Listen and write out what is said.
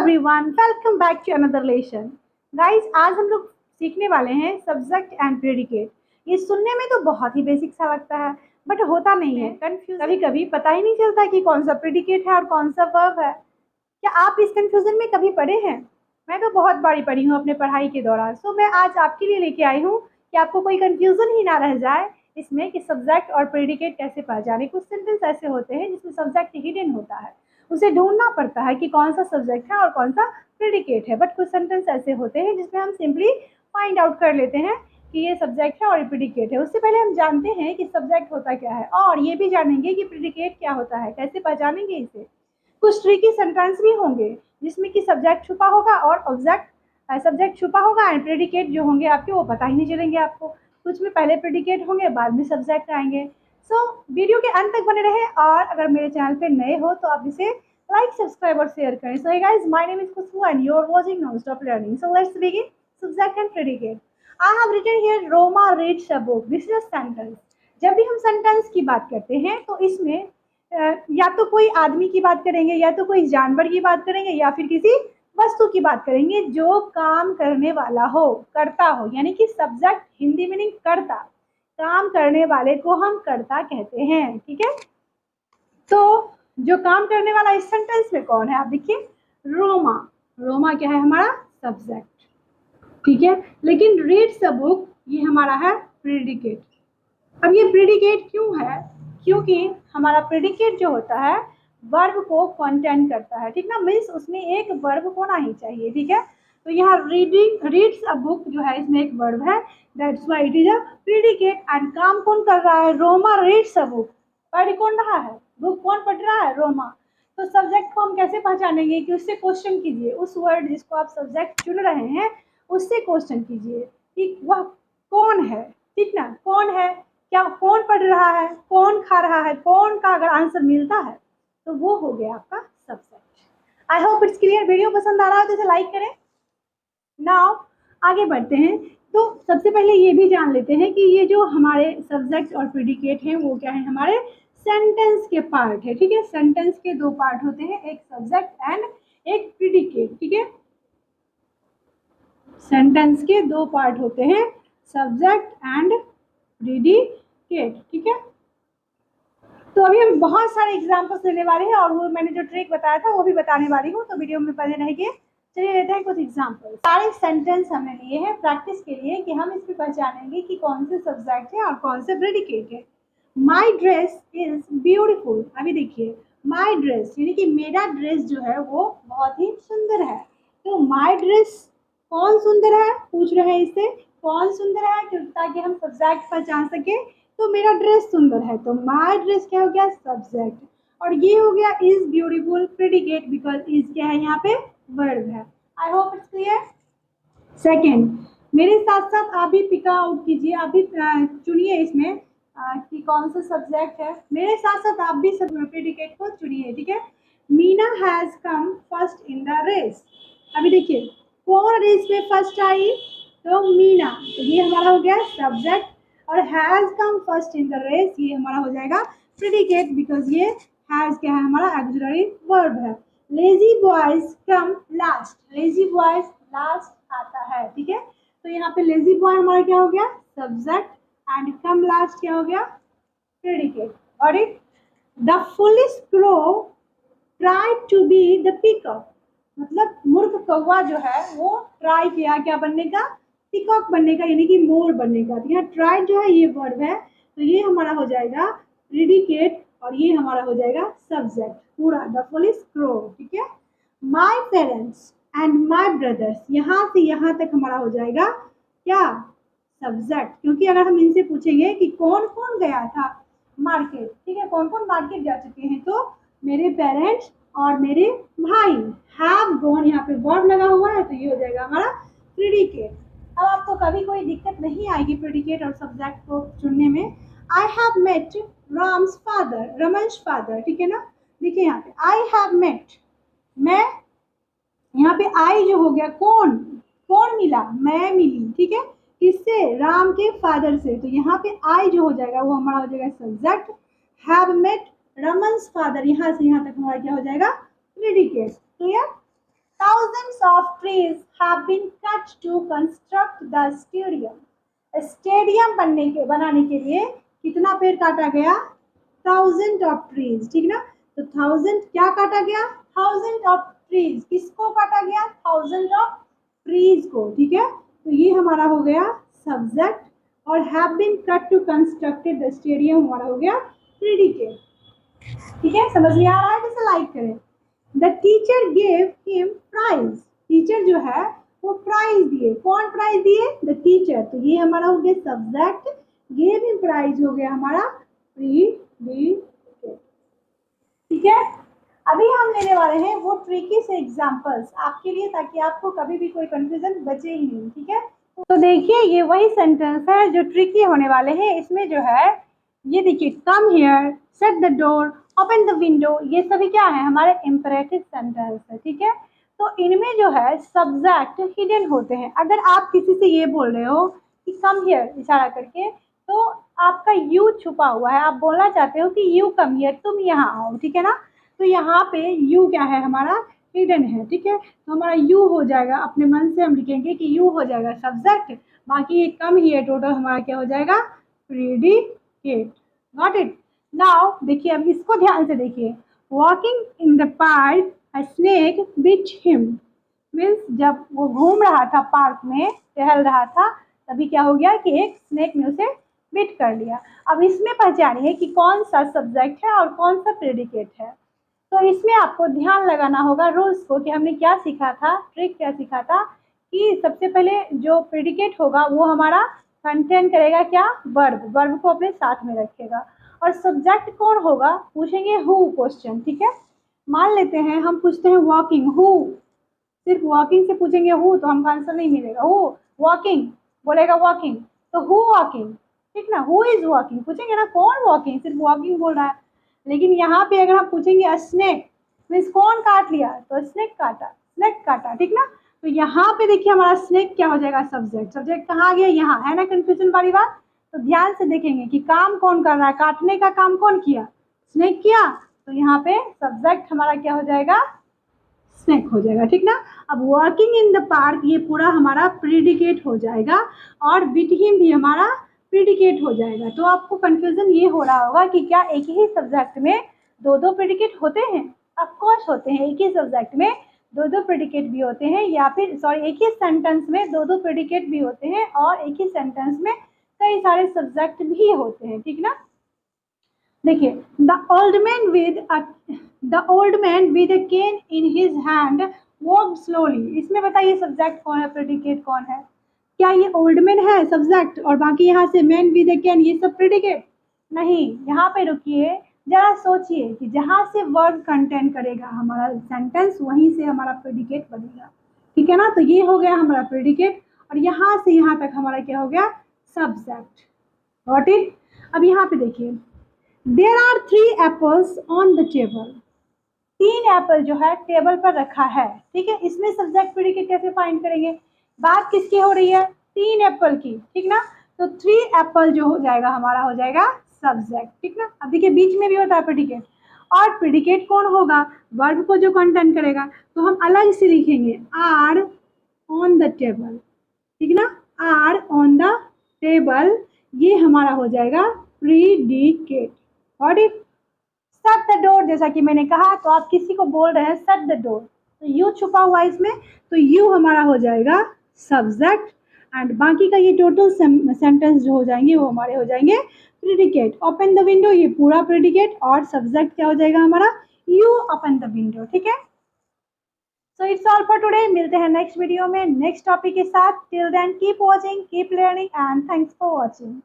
Everyone, welcome back to another lesson. Guys, आज हम लोग सीखने वाले हैं सब्जेक्ट एंड प्रेडिकेट। ये सुनने में तो बहुत ही बेसिक सा लगता है, बट होता नहीं है। कंफ्यूज कभी कभी पता ही नहीं चलता कि कौन सा प्रेडिकेट है और कौन सा वर्ब है। क्या आप इस कंफ्यूजन में कभी पड़े हैं? मैं तो बहुत बारी पड़ी हूँ अपने पढ़ाई के दौरान। सो मैं आज आपके लिए लेके आई हूँ कि आपको कोई कंफ्यूजन ही ना रह जाए इसमें कि सब्जेक्ट और प्रेडिकेट कैसे पहचाने। कुछ सेंटेंस ऐसे होते हैं जिसमें सब्जेक्ट हिडन होता है, उसे ढूंढना पड़ता है कि कौन सा सब्जेक्ट है और कौन सा प्रेडिकेट है। बट कुछ सेंटेंस ऐसे होते हैं जिसमें हम सिंपली फाइंड आउट कर लेते हैं कि ये सब्जेक्ट है और ये प्रेडिकेट है। उससे पहले हम जानते हैं कि सब्जेक्ट होता क्या है और ये भी जानेंगे कि प्रेडिकेट क्या होता है, कैसे पहचानेंगे इसे। कुछ ट्रिकी सेंटेंस भी होंगे जिसमें कि सब्जेक्ट छुपा होगा और ऑब्जेक्ट सब्जेक्ट छुपा होगा एंड प्रेडिकेट जो होंगे आपके वो पता ही नहीं चलेंगे आपको। कुछ में पहले प्रेडिकेट होंगे, बाद में सब्जेक्ट आएंगे। सो वीडियो के अंत तक बने रहे और अगर मेरे चैनल पे नए हो तो आप इसे लाइक, सब्सक्राइब और शेयर करें। सो hey guys, my name is Khushbu and you are watching Non-Stop Learning. So let's begin. Subject and predicate. I have written here Roma reads a book. This is a sentence. जब भी हम sentence की बात करते हैं तो इसमें या तो कोई आदमी की बात करेंगे, या तो कोई जानवर की बात करेंगे, या फिर किसी वस्तु की बात करेंगे जो काम करने वाला हो, करता हो। यानी कि सब्जेक्ट हिंदी मीनिंग करता, काम करने वाले को हम करता कहते हैं। ठीक है, तो जो काम करने वाला इस सेंटेंस में कौन है? आप देखिए, रोमा। रोमा क्या है? हमारा सब्जेक्ट। ठीक है, लेकिन रीड्स अ बुक ये हमारा है प्रेडिकेट। अब ये प्रेडिकेट क्यों है? क्योंकि हमारा प्रेडिकेट जो होता है वर्ब को कंटेन करता है। ठीक ना, मीन्स उसमें एक वर्ब होना ही चाहिए। ठीक है, तो यहाँ रीड्स अ बुक जो है इसमें एक वर्ब है, that's why it is a predicate. And काम कौन कर रहा है? Roma reads a book. पढ़ कौन रहा है? बुक कौन पढ़ रहा है? रोमा। तो सब्जेक्ट को हम कैसे पहचानेंगे? कि उससे क्वेश्चन कीजिए, उस वर्ड जिसको आप सब्जेक्ट चुन रहे हैं उससे क्वेश्चन कीजिए कि वह कौन है। ठीक ना, कौन है, क्या कौन पढ़ रहा है, कौन खा रहा है, कौन का अगर आंसर मिलता है तो वो हो गया आपका subject. I hope it's clear. Video पसंद आ रहा है तो इसे लाइक करें। नाउ आगे बढ़ते हैं। तो सबसे पहले ये भी जान लेते हैं कि ये जो हमारे सब्जेक्ट और प्रेडिकेट हैं वो क्या है? हमारे सेंटेंस के पार्ट है। ठीक है, सेंटेंस के दो पार्ट होते हैं, एक सब्जेक्ट एंड एक प्रेडिकेट। ठीक है, सेंटेंस के दो पार्ट होते हैं, सब्जेक्ट एंड प्रेडिकेट। ठीक है, तो अभी हम बहुत सारे एग्जांपल्स लेने वाले हैं और वो मैंने जो ट्रिक बताया था वो भी बताने वाली हूँ, तो वीडियो में बने रहिए। चलिए लेते हैं कुछ एग्जांपल। सारे सेंटेंस हमने लिए हैं प्रैक्टिस के लिए कि हम इसमें पहचानेंगे कि कौन से सब्जेक्ट है और कौन से प्रेडिकेट है। My dress is beautiful. अभी देखिए, माई ड्रेस यानी कि मेरा ड्रेस जो है वो बहुत ही सुंदर है। तो माई ड्रेस कौन सुंदर है पूछ रहे हैं, इससे कौन सुंदर है क्योंकि ताकि हम सब्जेक्ट पहचान सके। तो मेरा ड्रेस सुंदर है, तो माई ड्रेस क्या हो गया? सब्जेक्ट। और ये हो गया is beautiful predicate, because is क्या है? यहाँ पे वर्ब है। I hope it's clear. Second, मेरे साथ साथ आप भी पिक आउट कीजिए, आप भी चुनिए इसमें कि कौन सा सब्जेक्ट है। मेरे साथ साथ आप भी सब प्रेडिकेट को चुनिए। ठीक है, Meena has come first in the race. अभी देखिए, कौन रेस में फर्स्ट आई? तो मीना। तो ये हमारा हो गया सब्जेक्ट, और has come first in the race ये हमारा हो जाएगा प्रेडिकेट, बिकॉज ये हैज क्या है? हमारा ऑक्सिलरी वर्ब है। लेजी बॉयज कम लास्ट। लेजी बॉयज लास्ट आता है। ठीक है, तो यहाँ पे लेजी बॉय हमारा क्या हो गया? सब्जेक्ट, एंड कम लास्ट क्या हो गया? प्रेडिकेट। और एक the foolish crow try to be the peacock. मतलब मूर्ख कौवा जो है वो ट्राई किया क्या बनने का? पीकॉक बनने का, यानी कि मोर बनने का। तो यहाँ ट्राई जो है ये वर्ब है, तो ये हमारा हो जाएगा प्रेडिकेट और ये हमारा हो जाएगा सब्जेक्ट पूरा, द फुलिश क्रो। ठीक है, my parents and my brothers, यहाँ से यहाँ तक हमारा हो जाएगा क्या? सब्जेक्ट। क्योंकि अगर हम इनसे पूछेंगे कि कौन कौन गया था मार्केट, ठीक है, कौन कौन मार्केट जा चुके हैं, तो मेरे पेरेंट्स और मेरे भाई। हैव गॉन यहाँ पे वर्ब लगा हुआ है, तो ये हो जाएगा हमारा प्रेडिकेट। अब आपको कभी कोई दिक्कत नहीं आएगी प्रेडिकेट और सब्जेक्ट को चुनने में। I have met Ram's father, Raman's father. ठीक है ना, देखिए यहाँ पे आई हैव मेट, मैं, यहाँ पे आई जो हो गया, कौन कौन मिला? मैं मिली। ठीक है, किससे? राम के फादर से। तो यहाँ पे आई जो हो जाएगा वो हमारा हो जाएगा सब्जेक्ट। हैव मेट रमन्स फादर, यहाँ से यहाँ तक हमारा क्या हो जाएगा? Predicate. Clear? Now trees have been cut to construct the stadium. Stadium बनाने के लिए कितना पेड़ काटा गया? 1000 ऑफ ट्रीज, ठीक ना। तो 1000 क्या काटा गया? 1000 ऑफ ट्रीज। किसको काटा गया? 1000 ऑफ ट्रीज को, ठीक है। तो ये हमारा हो गया सब्जेक्ट, और have been cut to constructed the stadium हमारा हो गया प्रेडिकेट, ठीक है। समझ में आ रहा है? जैसे लाइक करें। The teacher gave him prize, teacher जो है वो प्राइज दिए। कौन प्राइज दिए? The teacher. तो ये हमारा हो गया सब्जेक्ट, गेव हिम प्राइज हो गया हमारा प्रेडिकेट, ठीक है। अभी हम लेने वाले हैं वो ट्रिकी से एग्जांपल्स आपके लिए, ताकि आपको कभी भी कोई कंफ्यूजन बचे ही नहीं, ठीक है। तो देखिए ये वही सेंटेंस है जो ट्रिकी होने वाले हैं। इसमें जो है ये देखिए, come here, shut the door, open the window, ये सभी क्या है? हमारे इम्परेटिव सेंटेंस है, ठीक है। तो इनमें जो है सब्जेक्ट हिडन होते हैं। अगर आप किसी से ये बोल रहे हो कि कम हियर इशारा करके, तो आपका यू छुपा हुआ है। आप बोलना चाहते हो कि यू कम हियर, तुम यहाँ आओ, ठीक है ना। तो यहाँ पे यू क्या है? हमारा हिडन है, ठीक है। तो हमारा यू हो जाएगा, अपने मन से हम लिखेंगे कि यू हो जाएगा सब्जेक्ट, बाकी ये कम हियर टोटल हमारा क्या हो जाएगा? प्रेडिकेट। Got it? नाउ देखिए, अब इसको ध्यान से देखिए। Walking in the park a snake bit him, means जब वो घूम रहा था पार्क में, टहल रहा था, तभी क्या हो गया कि एक स्नेक ने उसे बिट कर लिया। अब इसमें पहचानिए कि कौन सा सब्जेक्ट है और कौन सा प्रेडिकेट है। तो इसमें आपको ध्यान लगाना होगा रूल्स को, कि हमने क्या सीखा था, ट्रिक क्या सीखा था, कि सबसे पहले जो प्रेडिकेट होगा वो हमारा कंटेन करेगा क्या? वर्ब। वर्ब को अपने साथ में रखेगा। और सब्जेक्ट कौन होगा? पूछेंगे हु क्वेश्चन, ठीक है। मान लेते हैं हम पूछते हैं वॉकिंग, हु, सिर्फ वॉकिंग से पूछेंगे हु तो हमको आंसर नहीं मिलेगा। हु वॉकिंग बोलेगा वॉकिंग, तो हु वॉकिंग, ठीक ना। हु इज वॉकिंग पूछेंगे ना, कौन वॉकिंग, सिर्फ वॉकिंग बोल रहा है। लेकिन यहाँ पे अगर हम पूछेंगे स्नेक, मीन्स कौन काट लिया, तो स्नेक काटा, ठीक ना। तो यहाँ पे देखिए हमारा स्नेक क्या हो जाएगा? सब्जेक्ट। सब्जेक्ट कहाँ गया? यहाँ, है ना कंफ्यूजन वाली बात। तो ध्यान से देखेंगे कि काम कौन कर रहा है, काटने का काम कौन किया? स्नेक किया। तो यहाँ पे सब्जेक्ट हमारा क्या हो जाएगा? स्नेक हो जाएगा, ठीक ना। अब वॉकिंग इन द पार्क ये पूरा हमारा प्रेडिकेट हो जाएगा, और बिट हिम भी हमारा प्रेडिकेट हो जाएगा। तो आपको कंफ्यूजन ये हो रहा होगा कि क्या एक ही सब्जेक्ट में दो दो प्रेडिकेट होते हैं? ऑफ कोर्स होते हैं। एक ही सब्जेक्ट में दो दो प्रेडिकेट भी होते हैं, या फिर सॉरी एक ही सेंटेंस में दो दो प्रेडिकेट भी होते हैं, और एक ही सेंटेंस में कई सारे सब्जेक्ट भी होते हैं, ठीक ना। देखिए, the old man with a cane in his hand walked slowly. इसमें बताइए सब्जेक्ट कौन है, प्रेडिकेट कौन है? क्या ये ओल्ड मैन है सब्जेक्ट, और बाकी यहाँ से मैन विद अ कैन ये सब प्रेडिकेट? नहीं। यहाँ पे रुकिए, जरा सोचिए कि जहाँ से वर्ब कंटेन करेगा हमारा सेंटेंस, वहीं से हमारा प्रेडिकेट बनेगा, ठीक है ना। तो ये हो गया हमारा प्रेडिकेट, और यहाँ से यहाँ तक हमारा क्या हो गया? सब्जेक्ट। Got it? अब यहाँ पे देखिए, there are 3 apples on the table. 3 apple जो है टेबल पर रखा है, ठीक है। इसमें सब्जेक्ट प्रेडिकेट कैसे फाइंड करेंगे? बात किसकी हो रही है? 3 एप्पल की, ठीक ना। तो 3 एप्पल जो हो जाएगा हमारा हो जाएगा सब्जेक्ट, ठीक ना। अब देखिए बीच में भी होता है प्रेडिकेट, और प्रेडिकेट कौन होगा? वर्ब को जो कंटेंट करेगा। तो हम अलग से लिखेंगे आर ऑन द टेबल, ठीक ना। आर ऑन द टेबल ये हमारा हो जाएगा प्रेडिकेट। और शट द डोर, जैसा कि मैंने कहा, तो आप किसी को बोल रहे हैं शट द डोर, तो यू छुपा हुआ है इसमें, तो यू हमारा हो जाएगा सब्जेक्ट, एंड बाकी का ये टोटल सेंटेंस जो हो जाएंगे वो हमारे हो जाएंगे प्रेडिकेट। ओपन द विंडो ये पूरा प्रेडिकेट, और सब्जेक्ट क्या हो जाएगा हमारा? यू ओपन द विंडो, ठीक है। So it's all for today. मिलते हैं नेक्स्ट वीडियो में नेक्स्ट टॉपिक के साथ। Till then keep watching, keep learning, and thanks for watching.